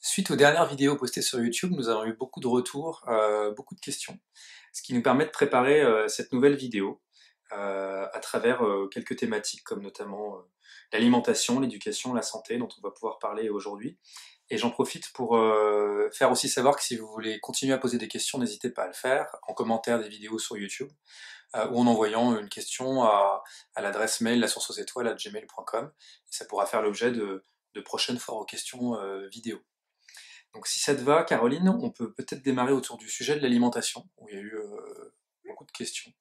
Suite aux dernières vidéos postées sur YouTube, nous avons eu beaucoup de retours, beaucoup de questions, ce qui nous permet de préparer cette nouvelle vidéo à travers quelques thématiques comme notamment l'alimentation, l'éducation, la santé dont on va pouvoir parler aujourd'hui. Et j'en profite pour faire aussi savoir que si vous voulez continuer à poser des questions, n'hésitez pas à le faire en commentaire des vidéos sur YouTube ou en envoyant une question à l'adresse mail lasourceauxétoiles@gmail.com. Ça pourra faire l'objet de prochaines foires aux questions vidéo. Donc si ça te va, Caroline, on peut peut-être démarrer autour du sujet de l'alimentation, où il y a eu beaucoup de questions.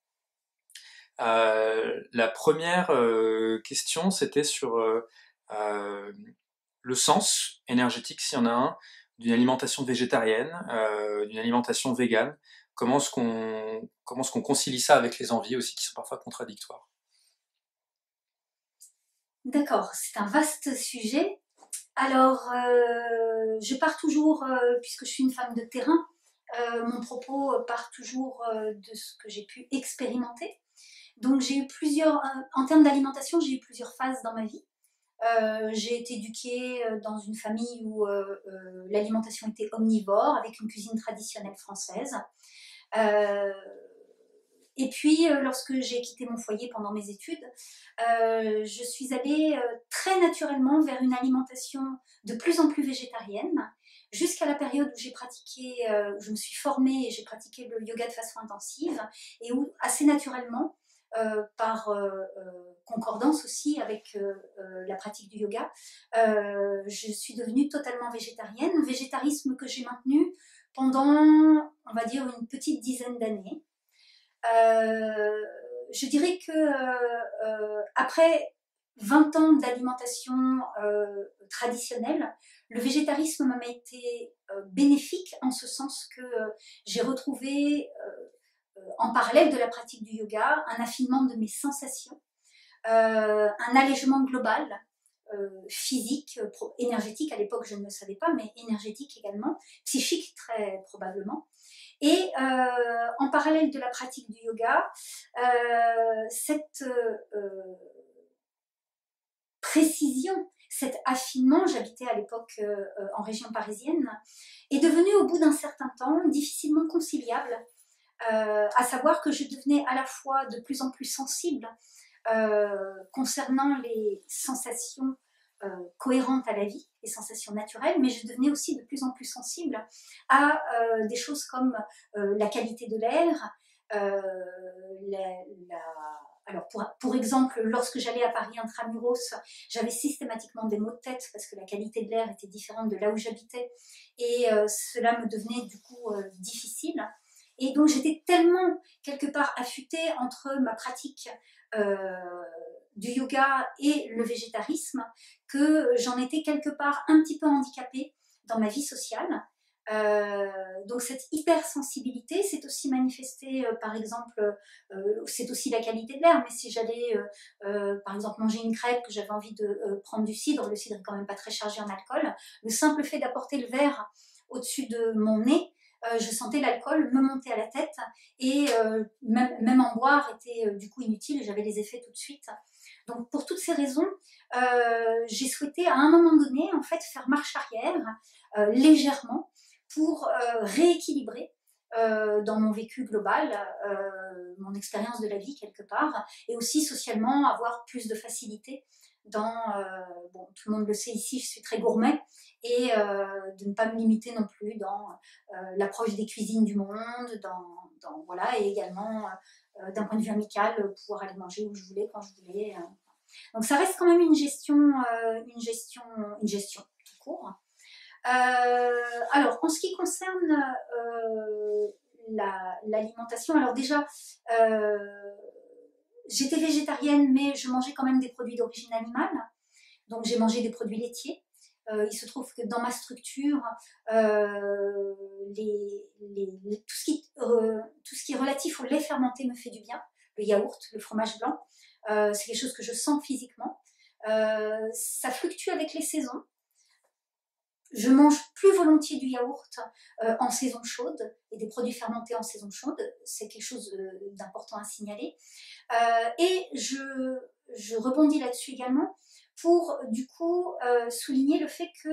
La première question, c'était sur euh, le sens énergétique, s'il y en a un, d'une alimentation végétarienne, d'une alimentation végane. Comment est-ce qu'on concilie ça avec les envies aussi, qui sont parfois contradictoires? D'accord, c'est un vaste sujet. Alors, je pars toujours, puisque je suis une femme de terrain, mon propos part toujours de ce que j'ai pu expérimenter. Donc, j'ai eu en termes d'alimentation, j'ai eu plusieurs phases dans ma vie. J'ai été éduquée dans une famille où l'alimentation était omnivore, avec une cuisine traditionnelle française. Euh, et puis, lorsque j'ai quitté mon foyer pendant mes études, je suis allée très naturellement vers une alimentation de plus en plus végétarienne, jusqu'à la période où je me suis formée et j'ai pratiqué le yoga de façon intensive, et où assez naturellement, par concordance aussi avec la pratique du yoga, je suis devenue totalement végétarienne, végétarisme que j'ai maintenu pendant, on va dire, une petite dizaine d'années. Euh, je dirais que après 20 ans d'alimentation traditionnelle, le végétarisme m'a été bénéfique en ce sens que j'ai retrouvé, en parallèle de la pratique du yoga, un affinement de mes sensations, un allègement global, physique, énergétique, à l'époque je ne le savais pas, mais énergétique également, psychique très probablement. Et en parallèle de la pratique du yoga, cette précision, cet affinement, j'habitais à l'époque en région parisienne, est devenu au bout d'un certain temps difficilement conciliable, à savoir que je devenais à la fois de plus en plus sensible concernant les sensations cohérentes à la vie, les sensations naturelles, mais je devenais aussi de plus en plus sensible à des choses comme la qualité de l'air, euh, la, la... Alors pour exemple, lorsque j'allais à Paris intramuros, j'avais systématiquement des maux de tête parce que la qualité de l'air était différente de là où j'habitais et cela me devenait du coup difficile. Et donc j'étais tellement quelque part affûtée entre ma pratique euh, du yoga et le végétarisme que j'en étais quelque part un petit peu handicapée dans ma vie sociale. Donc cette hypersensibilité s'est aussi manifestée, par exemple, c'est aussi la qualité de l'air, mais si j'allais, par exemple, manger une crêpe, que j'avais envie de prendre du cidre, le cidre est quand même pas très chargé en alcool, le simple fait d'apporter le verre au-dessus de mon nez, je sentais l'alcool me monter à la tête et même en boire était du coup inutile, j'avais les effets tout de suite. Donc pour toutes ces raisons, j'ai souhaité à un moment donné en fait faire marche arrière légèrement pour rééquilibrer dans mon vécu global, mon expérience de la vie quelque part, et aussi socialement avoir plus de facilité dans, bon, tout le monde le sait ici, je suis très gourmet, et de ne pas me limiter non plus dans l'approche des cuisines du monde, voilà, et également d'un point de vue amical, pouvoir aller manger où je voulais, quand je voulais. Donc ça reste quand même une gestion tout court. Alors, en ce qui concerne l'alimentation, alors déjà, euh, j'étais végétarienne, mais je mangeais quand même des produits d'origine animale. Donc, j'ai mangé des produits laitiers. Il se trouve que dans ma structure, tout ce qui est relatif au lait fermenté me fait du bien. Le yaourt, le fromage blanc, c'est quelque chose que je sens physiquement. Ça fluctue avec les saisons. Je mange plus volontiers du yaourt en saison chaude et des produits fermentés en saison chaude. C'est quelque chose d'important à signaler. Et je rebondis là-dessus également pour du coup souligner le fait que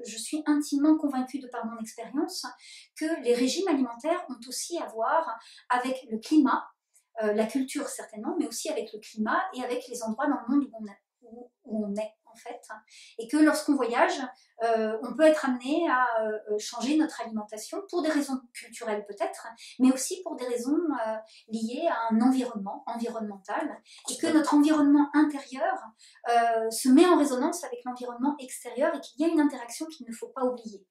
je suis intimement convaincue de par mon expérience que les régimes alimentaires ont aussi à voir avec le climat, la culture certainement, mais aussi avec le climat et avec les endroits dans le monde où on est en fait. Et que lorsqu'on voyage, on peut être amené à changer notre alimentation pour des raisons culturelles peut-être, mais aussi pour des raisons liées à un environnement environnemental, et que notre environnement intérieur se met en résonance avec l'environnement extérieur et qu'il y a une interaction qu'il ne faut pas oublier.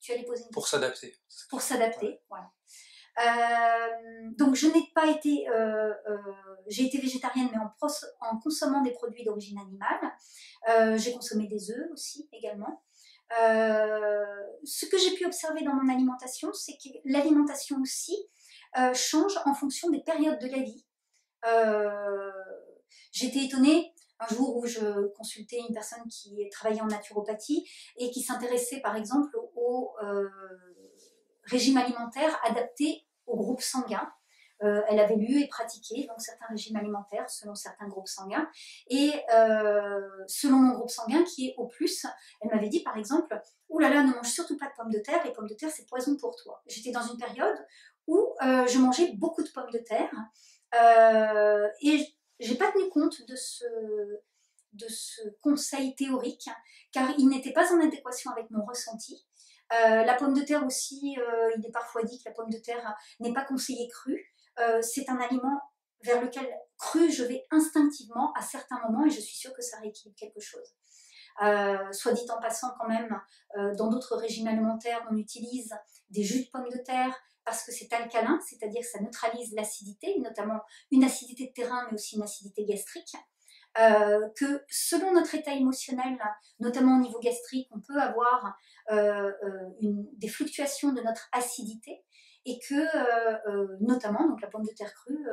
Tu allais poser une question. Pour s'adapter. Pour s'adapter, ouais. Voilà. Donc je n'ai pas été, j'ai été végétarienne mais en consommant des produits d'origine animale. J'ai consommé des œufs aussi également. Ce que j'ai pu observer dans mon alimentation, c'est que l'alimentation aussi change en fonction des périodes de la vie. J'étais étonnée un jour où je consultais une personne qui travaillait en naturopathie et qui s'intéressait par exemple au régime alimentaire adapté au groupe sanguin. Elle avait lu et pratiqué donc certains régimes alimentaires selon certains groupes sanguins. Et selon mon groupe sanguin, qui est O+, elle m'avait dit par exemple « Ouh là là, ne mange surtout pas de pommes de terre, les pommes de terre c'est poison pour toi ». J'étais dans une période où je mangeais beaucoup de pommes de terre et j'ai pas tenu compte de ce conseil théorique car il n'était pas en adéquation avec mon ressenti. La pomme de terre aussi, il est parfois dit que la pomme de terre n'est pas conseillée crue. C'est un aliment vers lequel cru je vais instinctivement à certains moments et je suis sûre que ça rééquilibre quelque chose. Soit dit en passant quand même, dans d'autres régimes alimentaires, on utilise des jus de pommes de terre parce que c'est alcalin, c'est-à-dire que ça neutralise l'acidité, notamment une acidité de terrain mais aussi une acidité gastrique. Que selon notre état émotionnel, notamment au niveau gastrique, on peut avoir des fluctuations de notre acidité et que notamment donc la pomme de terre crue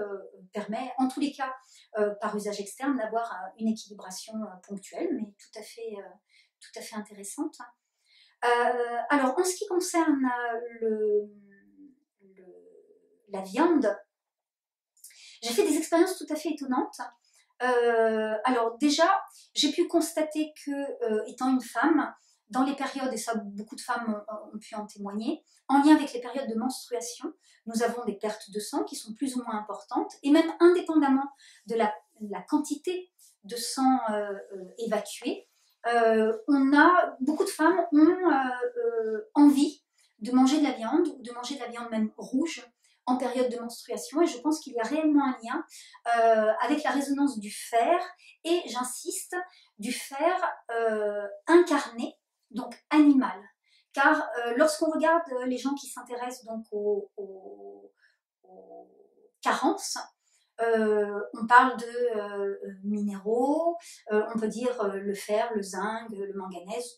permet en tous les cas par usage externe d'avoir une équilibration ponctuelle mais tout à fait intéressante. Alors en ce qui concerne la viande, j'ai fait des expériences tout à fait étonnantes. Alors déjà, j'ai pu constater que, étant une femme, dans les périodes, et ça beaucoup de femmes ont pu en témoigner, en lien avec les périodes de menstruation, nous avons des pertes de sang qui sont plus ou moins importantes, et même indépendamment de la quantité de sang évacué, beaucoup de femmes ont envie de manger de la viande, ou de manger de la viande même rouge, en période de menstruation, et je pense qu'il y a réellement un lien avec la résonance du fer, et j'insiste, du fer incarné, donc animal. Car lorsqu'on regarde les gens qui s'intéressent donc aux carences, on parle de minéraux, on peut dire le fer, le zinc, le manganèse,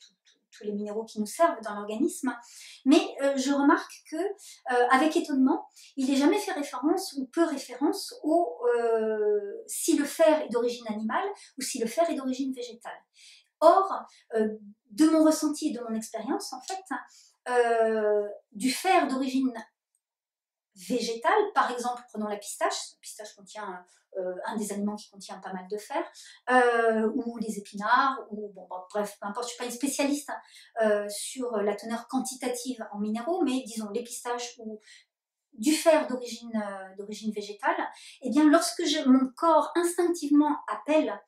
tous les minéraux qui nous servent dans l'organisme, mais je remarque que, avec étonnement, il n'est jamais fait référence ou peu référence si le fer est d'origine animale ou si le fer est d'origine végétale. Or, de mon ressenti et de mon expérience, en fait, du fer d'origine végétale, par exemple, prenons la pistache contient un des aliments qui contient pas mal de fer, ou les épinards, ou bon, bref, peu importe, je ne suis pas une spécialiste sur la teneur quantitative en minéraux, mais disons les pistaches ou du fer d'origine végétale, et bien lorsque mon corps instinctivement appelle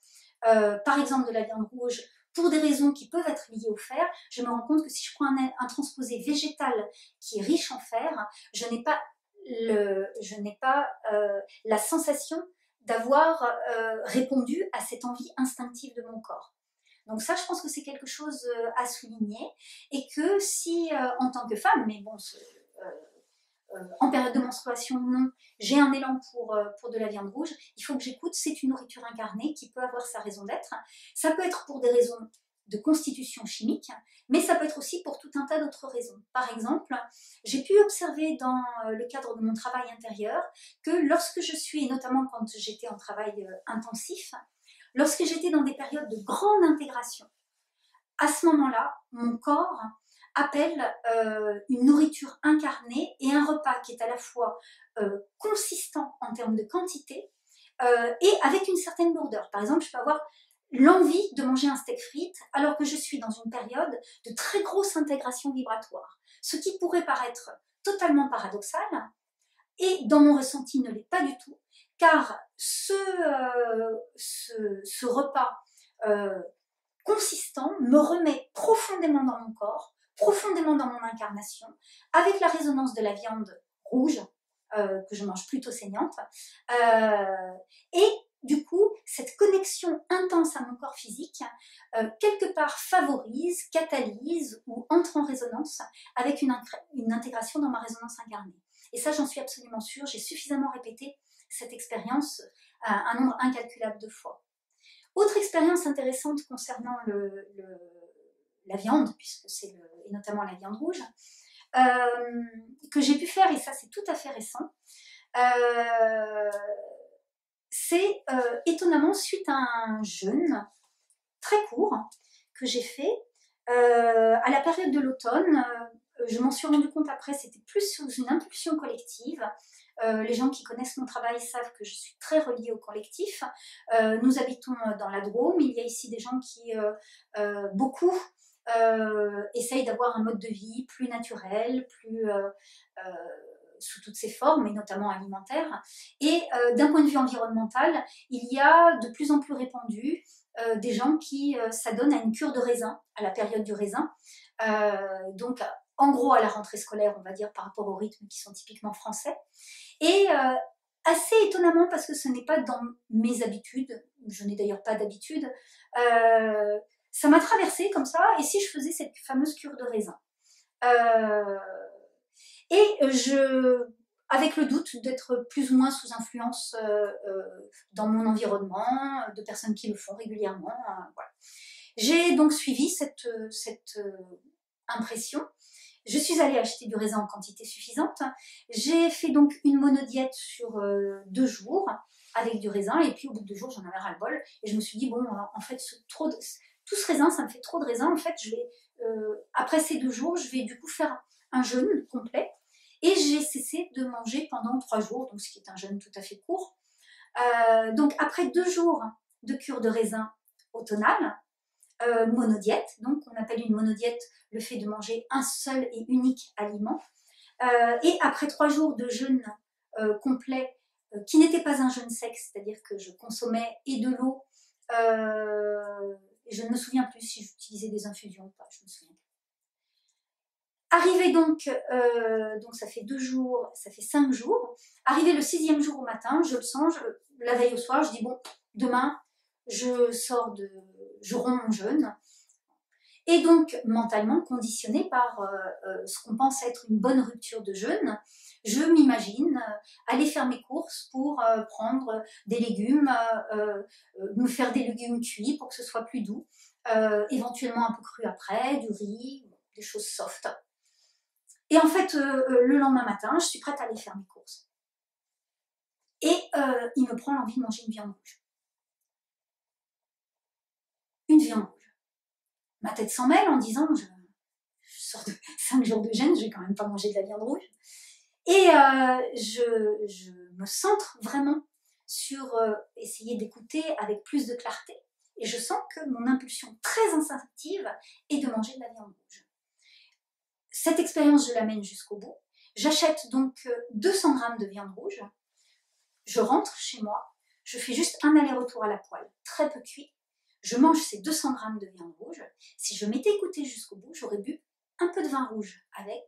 par exemple de la viande rouge pour des raisons qui peuvent être liées au fer, je me rends compte que si je prends un transposé végétal qui est riche en fer, je n'ai pas la sensation d'avoir répondu à cette envie instinctive de mon corps. Donc ça, je pense que c'est quelque chose à souligner, et que si, en tant que femme, mais bon, en période de menstruation non, j'ai un élan pour de la viande rouge, il faut que j'écoute, c'est une nourriture incarnée qui peut avoir sa raison d'être. Ça peut être pour des raisons de constitution chimique, mais ça peut être aussi pour tout un tas d'autres raisons. Par exemple, j'ai pu observer dans le cadre de mon travail intérieur que lorsque je suis, et notamment quand j'étais en travail intensif, lorsque j'étais dans des périodes de grande intégration, à ce moment-là, mon corps appelle une nourriture incarnée et un repas qui est à la fois consistant en termes de quantité et avec une certaine lourdeur. Par exemple, je peux avoir l'envie de manger un steak frites alors que je suis dans une période de très grosse intégration vibratoire. Ce qui pourrait paraître totalement paradoxal, et dans mon ressenti ne l'est pas du tout, car ce repas consistant me remet profondément dans mon corps, profondément dans mon incarnation, avec la résonance de la viande rouge, que je mange plutôt saignante, et du coup, cette connexion intense à mon corps physique, quelque part favorise, catalyse ou entre en résonance avec une intégration dans ma résonance incarnée. Et ça, j'en suis absolument sûre, j'ai suffisamment répété cette expérience un nombre incalculable de fois. Autre expérience intéressante concernant la viande, puisque c'est et notamment la viande rouge, que j'ai pu faire, et ça c'est tout à fait récent, c'est étonnamment suite à un jeûne très court que j'ai fait à la période de l'automne. Je m'en suis rendu compte après, c'était plus sous une impulsion collective. Les gens qui connaissent mon travail savent que je suis très reliée au collectif. Nous habitons dans la Drôme, il y a ici des gens qui, beaucoup, essayent d'avoir un mode de vie plus naturel, plus sous toutes ses formes, et notamment alimentaire. Et d'un point de vue environnemental, il y a de plus en plus répandu des gens qui s'adonnent à une cure de raisin, à la période du raisin. Donc, en gros, à la rentrée scolaire, on va dire, par rapport aux rythmes qui sont typiquement français. Et assez étonnamment, parce que ce n'est pas dans mes habitudes, je n'ai d'ailleurs pas d'habitude, ça m'a traversée comme ça, et si je faisais cette fameuse cure de raisin avec le doute d'être plus ou moins sous influence dans mon environnement, de personnes qui le font régulièrement. Voilà. J'ai donc suivi cette impression. Je suis allée acheter du raisin en quantité suffisante. J'ai fait donc une monodiète sur 2 jours avec du raisin, et puis au bout de 2 jours, j'en avais ras-le-bol, et je me suis dit, bon, en fait, tout ce raisin, ça me fait trop de raisin. En fait, après ces 2 jours, je vais du coup faire un jeûne complet. Et j'ai cessé de manger pendant 3 jours, donc ce qui est un jeûne tout à fait court. Donc après 2 jours de cure de raisin automnale, monodiète, donc on appelle une monodiète le fait de manger un seul et unique aliment. Et après 3 jours de jeûne complet, qui n'était pas un jeûne sec, c'est-à-dire que je consommais et de l'eau, et je ne me souviens plus si j'utilisais des infusions ou pas, je me souviens plus. Arrivé donc ça fait 2 jours, ça fait 5 jours. Arrivé le 6e jour au matin, je le sens, la veille au soir, je dis bon, demain, je romps mon jeûne. Et donc, mentalement, conditionnée par ce qu'on pense être une bonne rupture de jeûne, je m'imagine aller faire mes courses pour prendre des légumes, me faire des légumes cuits pour que ce soit plus doux, éventuellement un peu cru après, du riz, des choses soft. Et en fait, le lendemain matin, je suis prête à aller faire mes courses. Et il me prend l'envie de manger une viande rouge. Une viande rouge. Ma tête s'en mêle en disant, je sors de 5 jours de jeûne, je vais quand même pas manger de la viande rouge. Et je me centre vraiment sur essayer d'écouter avec plus de clarté. Et je sens que mon impulsion très instinctive est de manger de la viande rouge. Cette expérience, je l'amène jusqu'au bout. J'achète donc 200 grammes de viande rouge. Je rentre chez moi. Je fais juste un aller-retour à la poêle, très peu cuit. Je mange ces 200 grammes de viande rouge. Si je m'étais écoutée jusqu'au bout, j'aurais bu un peu de vin rouge avec.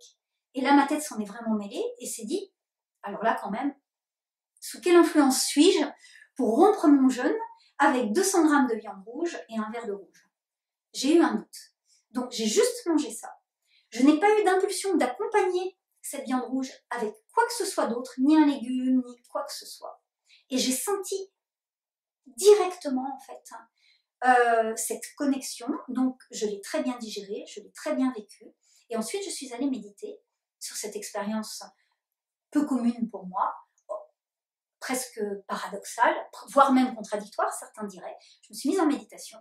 Et là, ma tête s'en est vraiment mêlée et s'est dit, alors là quand même, sous quelle influence suis-je pour rompre mon jeûne avec 200 grammes de viande rouge et un verre de rouge? J'ai eu un doute. Donc j'ai juste mangé ça. Je n'ai pas eu d'impulsion d'accompagner cette viande rouge avec quoi que ce soit d'autre, ni un légume, ni quoi que ce soit. Et j'ai senti directement, en fait, cette connexion. Donc, je l'ai très bien digérée, je l'ai très bien vécue. Et ensuite, je suis allée méditer sur cette expérience peu commune pour moi, presque paradoxale, voire même contradictoire, certains diraient. Je me suis mise en méditation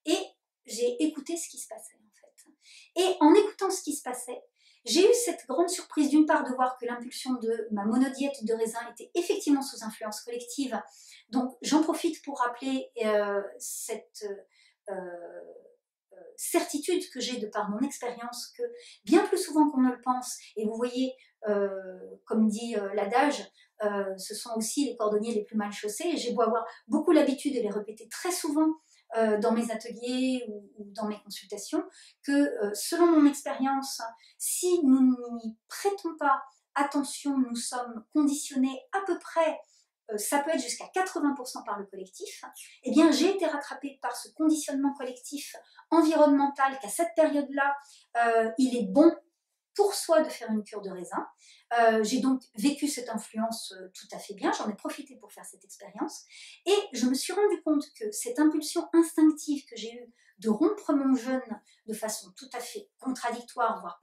et j'ai écouté ce qui se passait. Et en écoutant comprenant ce qui se passait, j'ai eu cette grande surprise d'une part de voir que l'impulsion de ma monodiète de raisin était effectivement sous influence collective. Donc j'en profite pour rappeler cette certitude que j'ai de par mon expérience que bien plus souvent qu'on ne le pense, et vous voyez, comme dit l'adage, ce sont aussi les cordonniers les plus mal chaussés, et j'ai beau avoir beaucoup l'habitude de les répéter très souvent dans mes ateliers ou dans mes consultations, que selon mon expérience, si nous n'y prêtons pas attention, nous sommes conditionnés à peu près, ça peut être jusqu'à 80% par le collectif, eh bien j'ai été rattrapée par ce conditionnement collectif environnemental qu'à cette période-là, il est bon pour soi de faire une cure de raisin. J'ai donc vécu cette influence tout à fait bien, j'en ai profité pour faire cette expérience, et je me suis rendu compte que cette impulsion instinctive que j'ai eue de rompre mon jeûne de façon tout à fait contradictoire, voire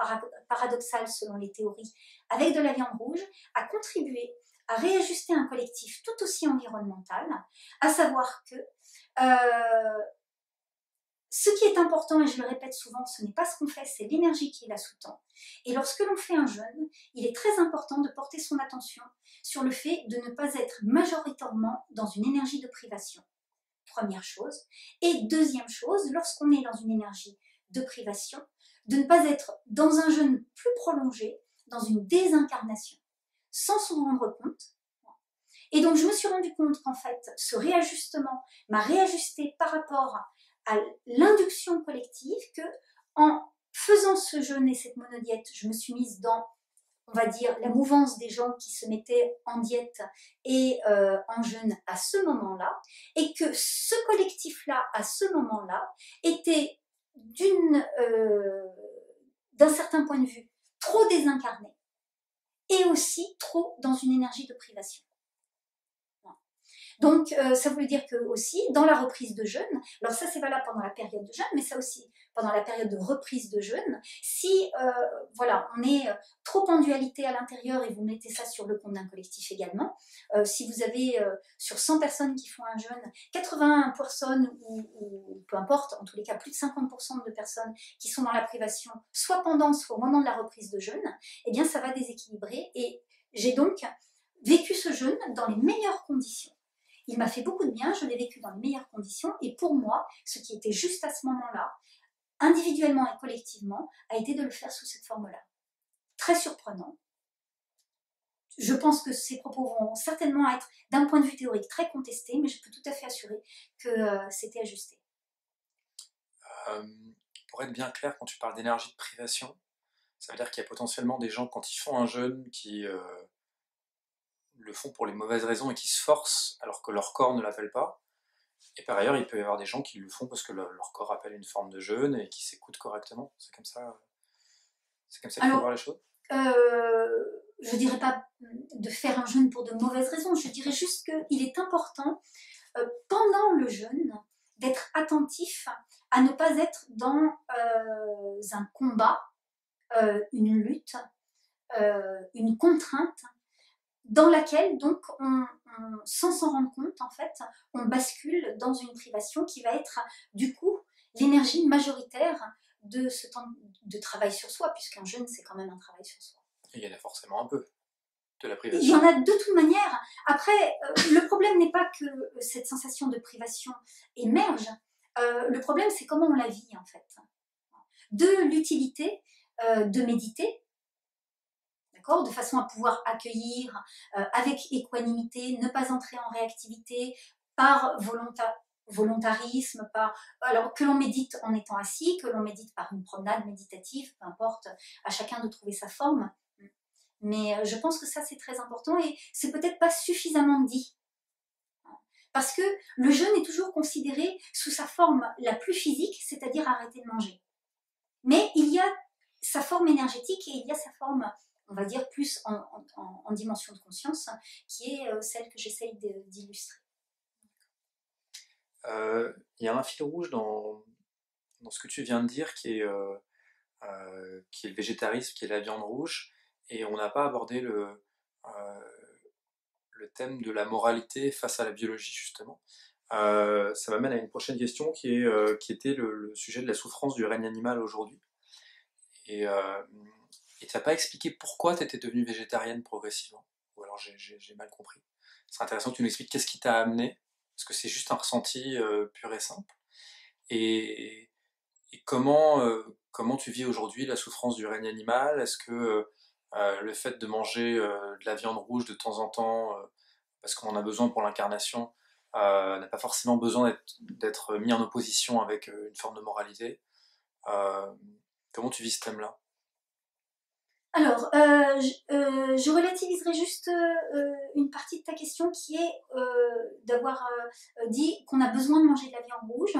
paradoxale selon les théories, avec de la viande rouge, a contribué à réajuster un collectif tout aussi environnemental, à savoir que ce qui est important, et je le répète souvent, ce n'est pas ce qu'on fait, c'est l'énergie qui est là sous-tend. Et lorsque l'on fait un jeûne, il est très important de porter son attention sur le fait de ne pas être majoritairement dans une énergie de privation. Première chose. Et deuxième chose, lorsqu'on est dans une énergie de privation, de ne pas être dans un jeûne plus prolongé, dans une désincarnation, sans s'en rendre compte. Et donc je me suis rendu compte qu'en fait, ce réajustement m'a réajusté par rapport à l'induction collective, que en faisant ce jeûne et cette monodiète, je me suis mise dans, on va dire, la mouvance des gens qui se mettaient en diète et en jeûne à ce moment-là, et que ce collectif-là, à ce moment-là, était d'un certain point de vue trop désincarné, et aussi trop dans une énergie de privation. Donc, ça voulait dire que aussi, dans la reprise de jeûne, alors ça c'est valable pendant la période de jeûne, mais ça aussi pendant la période de reprise de jeûne, si voilà, on est trop en dualité à l'intérieur, et vous mettez ça sur le compte d'un collectif également, si vous avez sur 100 personnes qui font un jeûne, 80 personnes ou peu importe, en tous les cas plus de 50% de personnes qui sont dans la privation, soit pendant, soit au moment de la reprise de jeûne, eh bien ça va déséquilibrer, et j'ai donc vécu ce jeûne dans les meilleures conditions. Il m'a fait beaucoup de bien, je l'ai vécu dans les meilleures conditions, et pour moi, ce qui était juste à ce moment-là, individuellement et collectivement, a été de le faire sous cette forme-là. Très surprenant. Je pense que ces propos vont certainement être, d'un point de vue théorique, très contestés, mais je peux tout à fait assurer que c'était ajusté. Pour être bien clair, quand tu parles d'énergie de privation, ça veut dire qu'il y a potentiellement des gens, quand ils font un jeûne, qui le font pour les mauvaises raisons et qui se forcent alors que leur corps ne l'appelle pas. Et par ailleurs, il peut y avoir des gens qui le font parce que leur corps appelle une forme de jeûne et qui s'écoutent correctement. C'est comme ça qu'il faut voir les choses. Je dirais pas de faire un jeûne pour de mauvaises raisons, je dirais juste qu'il est important, pendant le jeûne, d'être attentif à ne pas être dans un combat, une lutte, une contrainte, dans laquelle, donc, sans s'en rendre compte, en fait, on bascule dans une privation qui va être, du coup, l'énergie majoritaire de ce temps de travail sur soi, puisqu'un jeûne, c'est quand même un travail sur soi. Et il y en a forcément un peu de la privation. Il y en a de toute manière. Après, le problème n'est pas que cette sensation de privation émerge. Le problème, c'est comment on la vit, en fait. De l'utilité de méditer, de façon à pouvoir accueillir avec équanimité, ne pas entrer en réactivité par volontarisme, alors que l'on médite en étant assis, que l'on médite par une promenade méditative, peu importe, à chacun de trouver sa forme. Mais je pense que ça c'est très important, et c'est peut-être pas suffisamment dit. Parce que le jeûne est toujours considéré sous sa forme la plus physique, c'est-à-dire arrêter de manger. Mais il y a sa forme énergétique et il y a sa forme, on va dire, plus en dimension de conscience, qui est celle que j'essaye d'illustrer. Il y a un fil rouge dans ce que tu viens de dire qui est le végétarisme, qui est la viande rouge, et on n'a pas abordé le thème de la moralité face à la biologie, justement. Ça m'amène à une prochaine question qui était le sujet de la souffrance du règne animal aujourd'hui. Et tu n'as pas expliqué pourquoi tu étais devenue végétarienne progressivement. Ou alors j'ai mal compris. Ce serait intéressant que tu nous expliques qu'est-ce qui t'a amené. Est-ce que c'est juste un ressenti pur et simple? Et, et comment tu vis aujourd'hui la souffrance du règne animal? Est-ce que le fait de manger de la viande rouge de temps en temps, parce qu'on en a besoin pour l'incarnation, n'a pas forcément besoin d'être mis en opposition avec une forme de moralité? Euh, Comment tu vis ce thème-là? Alors, je relativiserai juste une partie de ta question qui est d'avoir dit qu'on a besoin de manger de la viande rouge.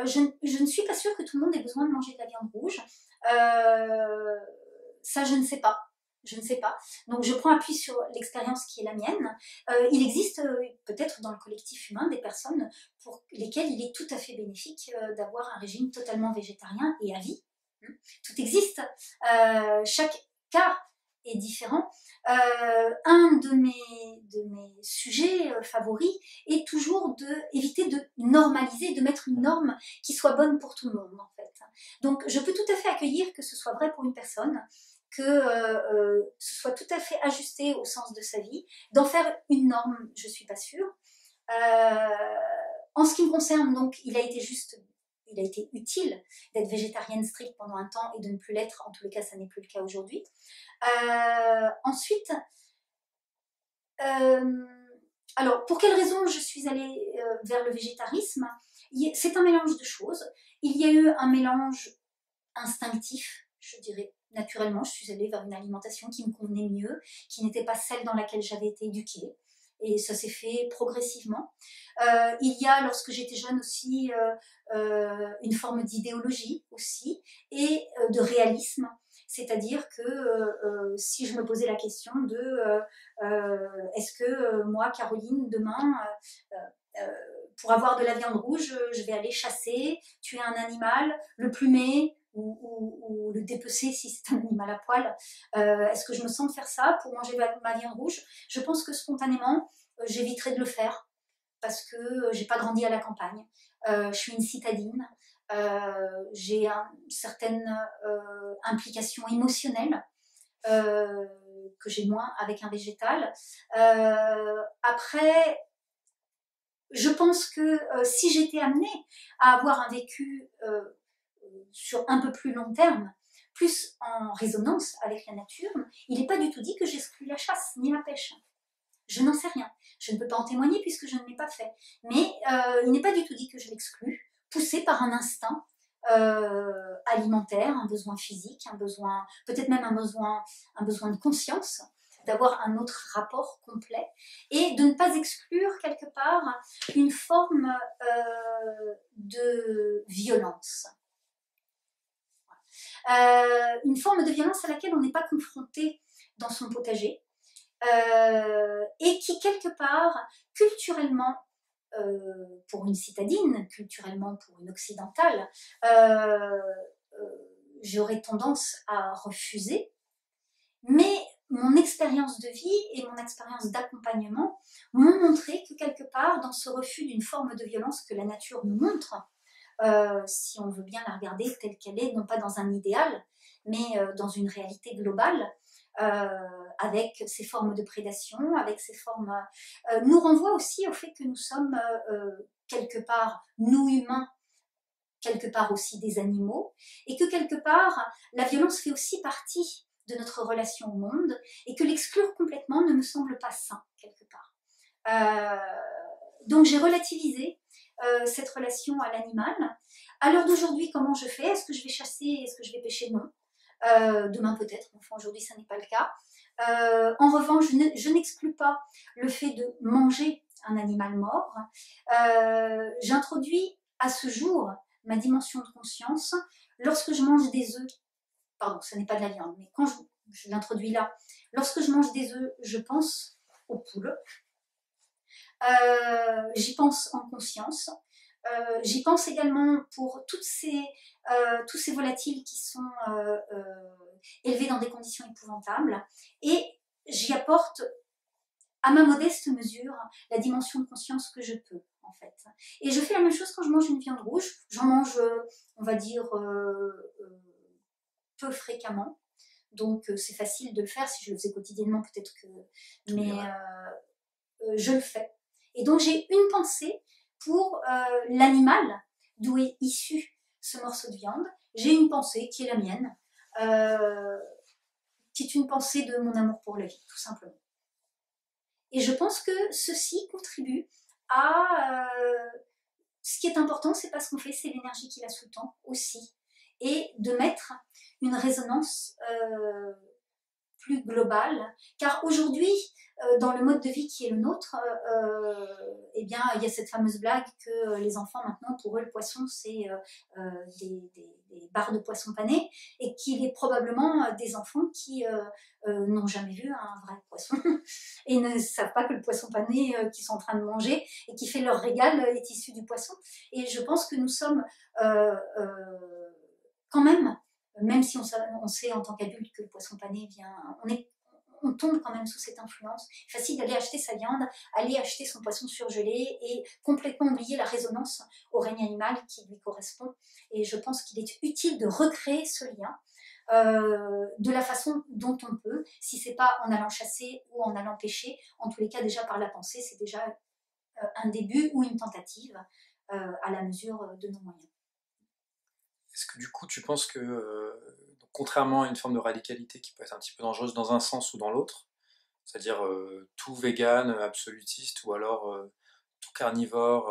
Je ne suis pas sûre que tout le monde ait besoin de manger de la viande rouge. Ça, je ne sais pas. Je ne sais pas. Donc, je prends appui sur l'expérience qui est la mienne. Il existe peut-être dans le collectif humain des personnes pour lesquelles il est tout à fait bénéfique d'avoir un régime totalement végétarien et à vie. Tout existe. Chaque cas est différent. Un de mes sujets favoris est toujours d'éviter de normaliser, de mettre une norme qui soit bonne pour tout le monde, en fait. Donc, je peux tout à fait accueillir que ce soit vrai pour une personne, que ce soit tout à fait ajusté au sens de sa vie. D'en faire une norme, je ne suis pas sûre. En ce qui me concerne, donc, il a été utile d'être végétarienne stricte pendant un temps et de ne plus l'être. En tous les cas, ça n'est plus le cas aujourd'hui. Ensuite, alors, pour quelles raisons je suis allée vers le végétarisme? C'est un mélange de choses. Il y a eu un mélange instinctif, je dirais. Naturellement, je suis allée vers une alimentation qui me convenait mieux, qui n'était pas celle dans laquelle j'avais été éduquée. Et ça s'est fait progressivement. Il y a, lorsque j'étais jeune aussi, une forme d'idéologie aussi, et de réalisme. C'est-à-dire que si je me posais la question de est-ce que moi, Caroline, demain, pour avoir de la viande rouge, je vais aller chasser, tuer un animal, le plumer ou le dépecer si c'est un animal à poil. Est-ce que je me sens de faire ça pour manger ma viande rouge? Je pense que spontanément, j'éviterai de le faire parce que j'ai pas grandi à la campagne. Je suis une citadine. J'ai une certaine implication émotionnelle que j'ai moins avec un végétal. Après, je pense que si j'étais amenée à avoir un vécu sur un peu plus long terme, plus en résonance avec la nature, il n'est pas du tout dit que j'exclus la chasse ni la pêche. Je n'en sais rien. Je ne peux pas en témoigner puisque je ne l'ai pas fait. Mais il n'est pas du tout dit que je l'exclus, poussé par un instinct alimentaire, un besoin physique, un besoin, peut-être même un besoin de conscience, d'avoir un autre rapport complet et de ne pas exclure quelque part une forme de violence. Une forme de violence à laquelle on n'est pas confronté dans son potager et qui quelque part, culturellement, pour une citadine, culturellement pour une occidentale, j'aurais tendance à refuser. Mais mon expérience de vie et mon expérience d'accompagnement m'ont montré que quelque part, dans ce refus d'une forme de violence que la nature nous montre, si on veut bien la regarder telle qu'elle est, non pas dans un idéal, mais dans une réalité globale, avec ces formes de prédation, avec ces formes, nous renvoie aussi au fait que nous sommes quelque part, nous humains, quelque part aussi des animaux, et que quelque part, la violence fait aussi partie de notre relation au monde, et que l'exclure complètement ne me semble pas sain, quelque part. Donc j'ai relativisé cette relation à l'animal. À l'heure d'aujourd'hui, comment je fais? Est-ce que je vais chasser? Est-ce que je vais pêcher? Non. Demain peut-être, enfin aujourd'hui ça n'est pas le cas. En revanche, je n'exclus pas le fait de manger un animal mort. J'introduis à ce jour ma dimension de conscience lorsque je mange des œufs. Pardon, ce n'est pas de la viande, mais quand je l'introduis là, lorsque je mange des œufs, je pense aux poules. J'y pense en conscience. J'y pense également pour tous ces volatiles qui sont élevés dans des conditions épouvantables. Et j'y apporte, à ma modeste mesure, la dimension de conscience que je peux, en fait. Et je fais la même chose quand je mange une viande rouge. J'en mange, on va dire, peu fréquemment. Donc c'est facile de le faire. Si je le faisais quotidiennement, peut-être que... Mais je le fais. Et donc j'ai une pensée pour l'animal d'où est issu ce morceau de viande. J'ai une pensée qui est la mienne, qui est une pensée de mon amour pour la vie, tout simplement. Et je pense que ceci contribue à... ce qui est important, c'est pas ce qu'on fait, c'est l'énergie qui la sous-tend aussi. Et de mettre une résonance plus globale. Car aujourd'hui, dans le mode de vie qui est le nôtre, eh bien, il y a cette fameuse blague que les enfants, maintenant, pour eux, le poisson, c'est des barres de poisson pané, et qu'il est probablement des enfants qui n'ont jamais vu un vrai poisson et ne savent pas que le poisson pané qu'ils sont en train de manger et qui fait leur régal est issu du poisson. Et je pense que nous sommes quand même si on sait en tant qu'adulte que le poisson pané vient, on tombe quand même sous cette influence. Facile d'aller acheter sa viande, aller acheter son poisson surgelé et complètement oublier la résonance au règne animal qui lui correspond. Et je pense qu'il est utile de recréer ce lien de la façon dont on peut, si c'est pas en allant chasser ou en allant pêcher, en tous les cas déjà par la pensée, c'est déjà un début ou une tentative à la mesure de nos moyens. Est-ce que du coup tu penses que, donc, contrairement à une forme de radicalité qui peut être un petit peu dangereuse dans un sens ou dans l'autre, c'est-à-dire tout vegan, absolutiste, ou alors tout carnivore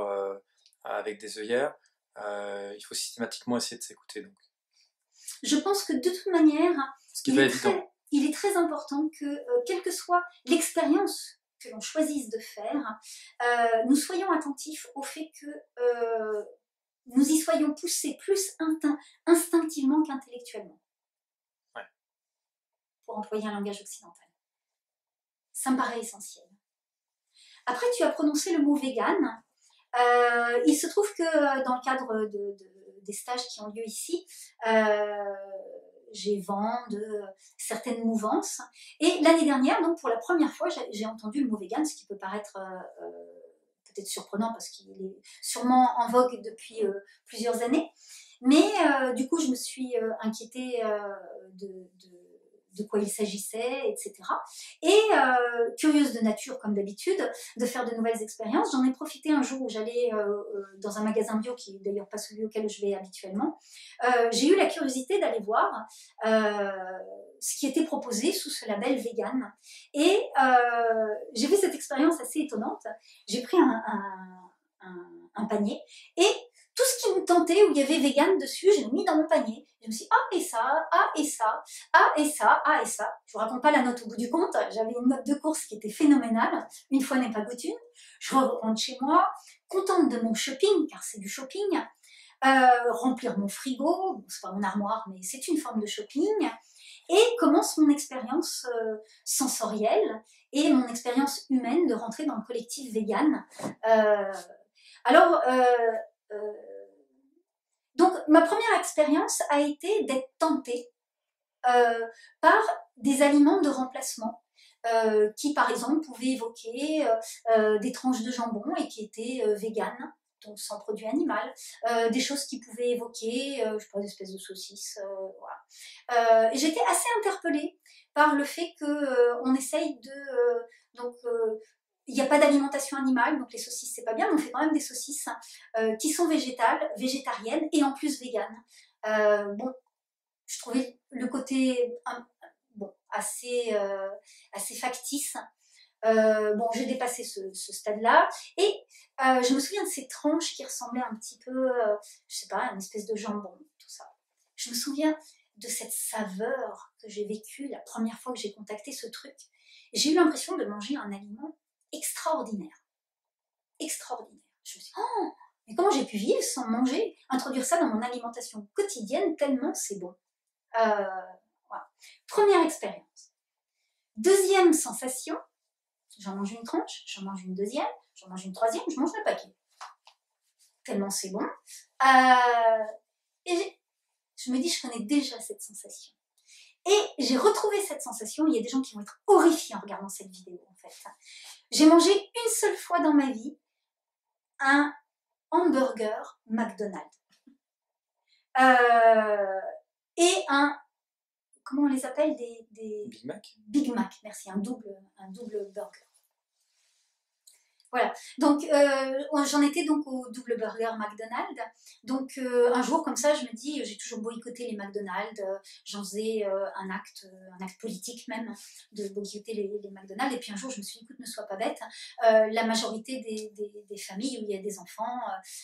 avec des œillères, il faut systématiquement essayer de s'écouter. Donc. Je pense que de toute manière, Ce qui est évident. Il est très important que, quelle que soit l'expérience que l'on choisisse de faire, nous soyons attentifs au fait que nous y soyons poussés plus instinctivement qu'intellectuellement. Ouais. Pour employer un langage occidental. Ça me paraît essentiel. Après, tu as prononcé le mot vegan. Il se trouve que dans le cadre des stages qui ont lieu ici, j'ai vent de certaines mouvances. Et l'année dernière, donc pour la première fois, j'ai entendu le mot vegan, ce qui peut paraître peut-être surprenant parce qu'il est sûrement en vogue depuis plusieurs années. Mais du coup, je me suis inquiétée de quoi il s'agissait, etc. Et curieuse de nature, comme d'habitude, de faire de nouvelles expériences, j'en ai profité un jour où j'allais dans un magasin bio, qui n'est d'ailleurs pas celui auquel je vais habituellement. J'ai eu la curiosité d'aller voir ce qui était proposé sous ce label vegan. Et j'ai fait cette expérience assez étonnante. J'ai pris un panier et tout ce qui me tentait, où il y avait vegan dessus, j'ai mis dans mon panier. Je me suis dit, ah et ça, ah et ça, ah et ça, ah et ça. Je vous raconte pas la note au bout du compte. J'avais une note de course qui était phénoménale. Une fois n'est pas coutume. Je rentre chez moi, contente de mon shopping, car c'est du shopping. Remplir mon frigo, bon, c'est pas mon armoire, mais c'est une forme de shopping. Et commence mon expérience sensorielle et mon expérience humaine de rentrer dans le collectif vegan. Donc, ma première expérience a été d'être tentée par des aliments de remplacement qui, par exemple, pouvaient évoquer des tranches de jambon et qui étaient véganes, donc sans produit animal, des choses qui pouvaient évoquer, je sais pas, des espèces de saucisses, voilà. Et j'étais assez interpellée par le fait qu'on essaye de... il n'y a pas d'alimentation animale, donc les saucisses c'est pas bien, mais on fait quand même des saucisses qui sont végétariennes et en plus véganes. Bon, je trouvais le côté assez factice. Bon, j'ai dépassé ce stade-là et je me souviens de ces tranches qui ressemblaient un petit peu, je sais pas, à une espèce de jambon, tout ça. Je me souviens de cette saveur que j'ai vécue la première fois que j'ai contacté ce truc. J'ai eu l'impression de manger un aliment extraordinaire. Extraordinaire. Je me suis dit, oh, mais comment j'ai pu vivre sans manger, introduire ça dans mon alimentation quotidienne tellement c'est bon. Voilà. Première expérience. Deuxième sensation, j'en mange une tranche, j'en mange une deuxième, j'en mange une troisième, je mange le paquet. Tellement c'est bon. Et je me dis, je connais déjà cette sensation. Et j'ai retrouvé cette sensation, il y a des gens qui vont être horrifiés en regardant cette vidéo en fait. J'ai mangé une seule fois dans ma vie un hamburger McDonald's. Et un comment on les appelle, Big Mac. Big Mac, merci, un double burger. Voilà, donc j'en étais donc au double burger McDonald's. Donc un jour comme ça, je me dis, j'ai toujours boycotté les McDonald's, j'en faisais un acte politique même, de boycotter les McDonald's. Et puis un jour, je me suis dit, écoute, ne sois pas bête, la majorité des familles où il y a des enfants,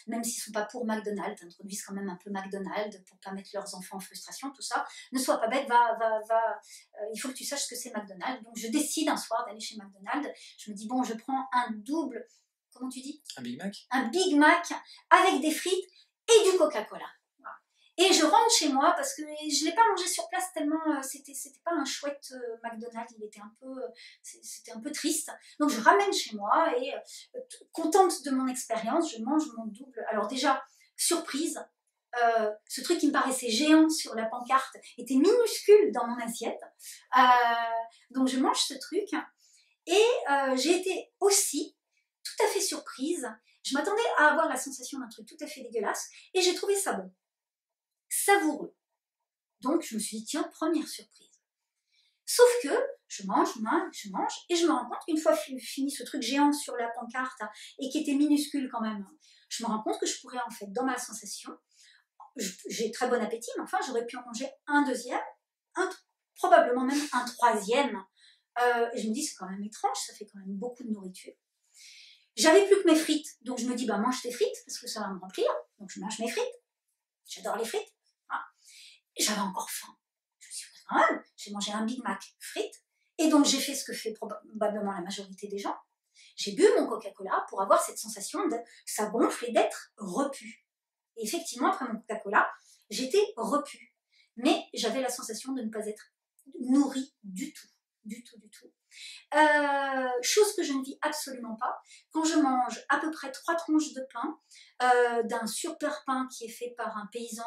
même s'ils ne sont pas pour McDonald's, introduisent quand même un peu McDonald's pour ne pas mettre leurs enfants en frustration, tout ça. Ne sois pas bête, il faut que tu saches ce que c'est McDonald's. Donc je décide un soir d'aller chez McDonald's. Je me dis, bon, je prends un double, comment tu dis? Un Big Mac. Un Big Mac avec des frites et du Coca-Cola. Voilà. Et je rentre chez moi parce que je ne l'ai pas mangé sur place tellement c'était pas un chouette McDonald's, c'était un peu triste. Donc je ramène chez moi et contente de mon expérience, je mange mon double. Alors déjà, surprise, ce truc qui me paraissait géant sur la pancarte était minuscule dans mon assiette. Donc je mange ce truc et j'ai été aussi tout à fait surprise. Je m'attendais à avoir la sensation d'un truc tout à fait dégueulasse et j'ai trouvé ça bon, savoureux. Donc je me suis dit, tiens, première surprise. Sauf que je mange et je me rends compte qu'une fois fini ce truc géant sur la pancarte et qui était minuscule quand même, je me rends compte que je pourrais en fait, dans ma sensation, j'ai très bon appétit, mais enfin j'aurais pu en manger un deuxième, probablement même un troisième. Et je me dis, c'est quand même étrange, ça fait quand même beaucoup de nourriture. J'avais plus que mes frites, donc je me dis, bah mange tes frites, parce que ça va me remplir. Donc je mange mes frites. J'adore les frites. Voilà. Et j'avais encore faim. Je me suis dit, quand même, j'ai mangé un Big Mac frites. Et donc j'ai fait ce que fait probablement la majorité des gens. J'ai bu mon Coca-Cola pour avoir cette sensation de ça gonfle et d'être repu. Et effectivement, après mon Coca-Cola, j'étais repue. Mais j'avais la sensation de ne pas être nourrie du tout. Du tout. Chose que je ne vis absolument pas quand je mange à peu près 3 tranches de pain d'un super pain qui est fait par un paysan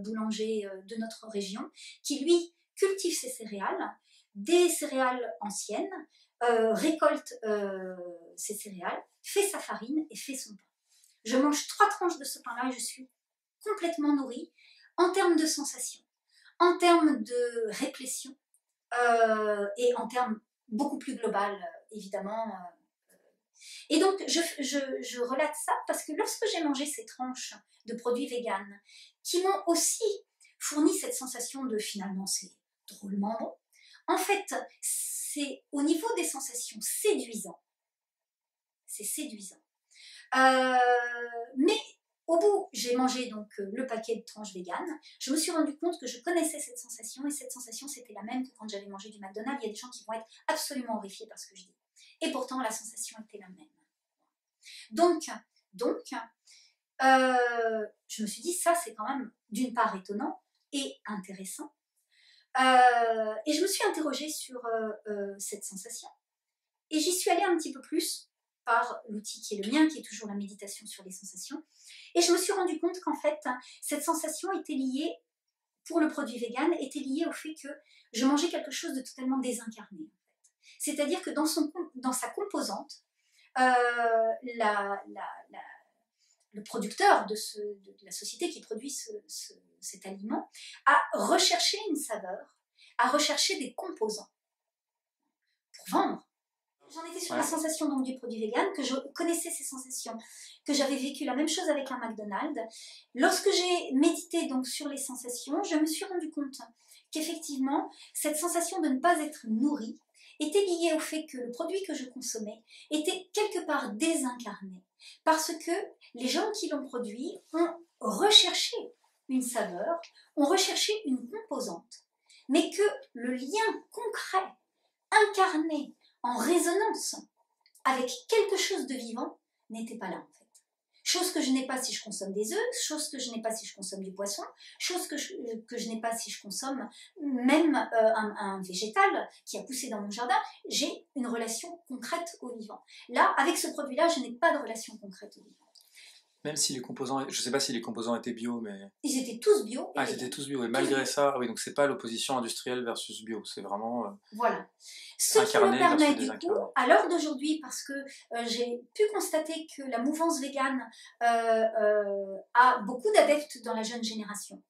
boulanger de notre région qui lui cultive ses céréales, des céréales anciennes, récolte ses céréales, fait sa farine et fait son pain. Je mange 3 tranches de ce pain-là et je suis complètement nourrie en termes de sensations, en termes de réplétion et en termes beaucoup plus global, évidemment. Et donc, je relate ça parce que lorsque j'ai mangé ces tranches de produits véganes, qui m'ont aussi fourni cette sensation de finalement c'est drôlement bon, en fait, c'est au niveau des sensations séduisant. C'est séduisant. Mais au bout, j'ai mangé donc le paquet de tranches véganes. Je me suis rendu compte que je connaissais cette sensation et cette sensation, c'était la même que quand j'avais mangé du McDonald's. Il y a des gens qui vont être absolument horrifiés par ce que je dis. Et pourtant, la sensation était la même. Donc je me suis dit, ça, c'est quand même d'une part étonnant et intéressant. Et je me suis interrogée sur cette sensation. Et j'y suis allée un petit peu plus par l'outil qui est le mien, qui est toujours la méditation sur les sensations. Et je me suis rendu compte qu'en fait, cette sensation était liée, pour le produit vegan, était liée au fait que je mangeais quelque chose de totalement désincarné. En fait. C'est-à-dire que dans sa composante, le producteur de la société qui produit cet aliment a recherché une saveur, a recherché des composants pour vendre. J'en étais sur la sensation donc, du produit vegan, que je connaissais ces sensations, que j'avais vécu la même chose avec un McDonald's. Lorsque j'ai médité donc, sur les sensations, je me suis rendu compte qu'effectivement, cette sensation de ne pas être nourrie était liée au fait que le produit que je consommais était quelque part désincarné, parce que les gens qui l'ont produit ont recherché une saveur, ont recherché une composante, mais que le lien concret, incarné, en résonance avec quelque chose de vivant n'était pas là en fait. Chose que je n'ai pas si je consomme des œufs, chose que je n'ai pas si je consomme du poisson, chose que je n'ai pas si je consomme même un végétal qui a poussé dans mon jardin. J'ai une relation concrète au vivant. Là, avec ce produit-là, je n'ai pas de relation concrète au vivant. Même si les composants, je ne sais pas si les composants étaient bio, mais... Ils étaient tous bio. Ah, ils étaient tous bio, et malgré ça, oui, donc c'est pas l'opposition industrielle versus bio, c'est vraiment... Voilà. Ce qui me permet du coup, à l'heure d'aujourd'hui, parce que j'ai pu constater que la mouvance végane a beaucoup d'adeptes dans la jeune génération.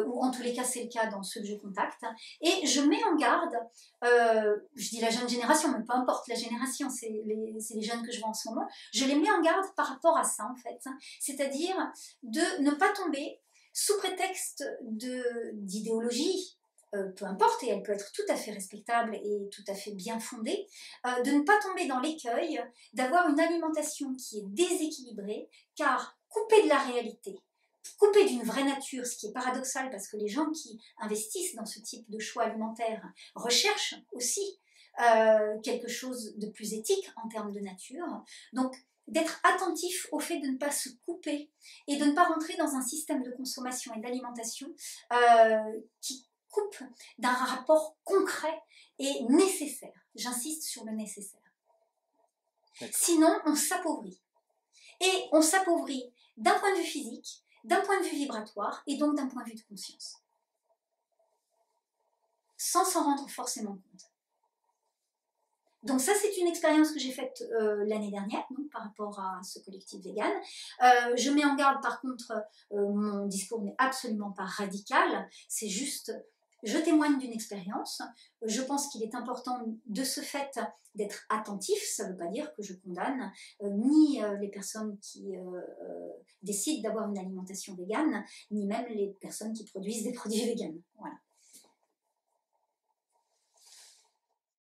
ou en tous les cas c'est le cas dans ceux que je contacte, et je mets en garde, je dis la jeune génération, mais peu importe la génération, c'est les jeunes que je vois en ce moment, je les mets en garde par rapport à ça en fait, c'est-à-dire de ne pas tomber sous prétexte d'idéologie, peu importe, et elle peut être tout à fait respectable et tout à fait bien fondée, de ne pas tomber dans l'écueil d'avoir une alimentation qui est déséquilibrée, car coupée de la réalité, coupée d'une vraie nature, ce qui est paradoxal parce que les gens qui investissent dans ce type de choix alimentaire recherchent aussi quelque chose de plus éthique en termes de nature. Donc, d'être attentif au fait de ne pas se couper et de ne pas rentrer dans un système de consommation et d'alimentation qui coupe d'un rapport concret et nécessaire. J'insiste sur le nécessaire. Sinon, on s'appauvrit. Et on s'appauvrit d'un point de vue physique, d'un point de vue vibratoire et donc d'un point de vue de conscience. Sans s'en rendre forcément compte. Donc ça, c'est une expérience que j'ai faite l'année dernière, donc, par rapport à ce collectif vegan. Je mets en garde, par contre, mon discours n'est absolument pas radical, c'est juste, je témoigne d'une expérience. Je pense qu'il est important de ce fait d'être attentif, ça ne veut pas dire que je condamne ni les personnes qui décident d'avoir une alimentation végane, ni même les personnes qui produisent des produits véganes. Voilà.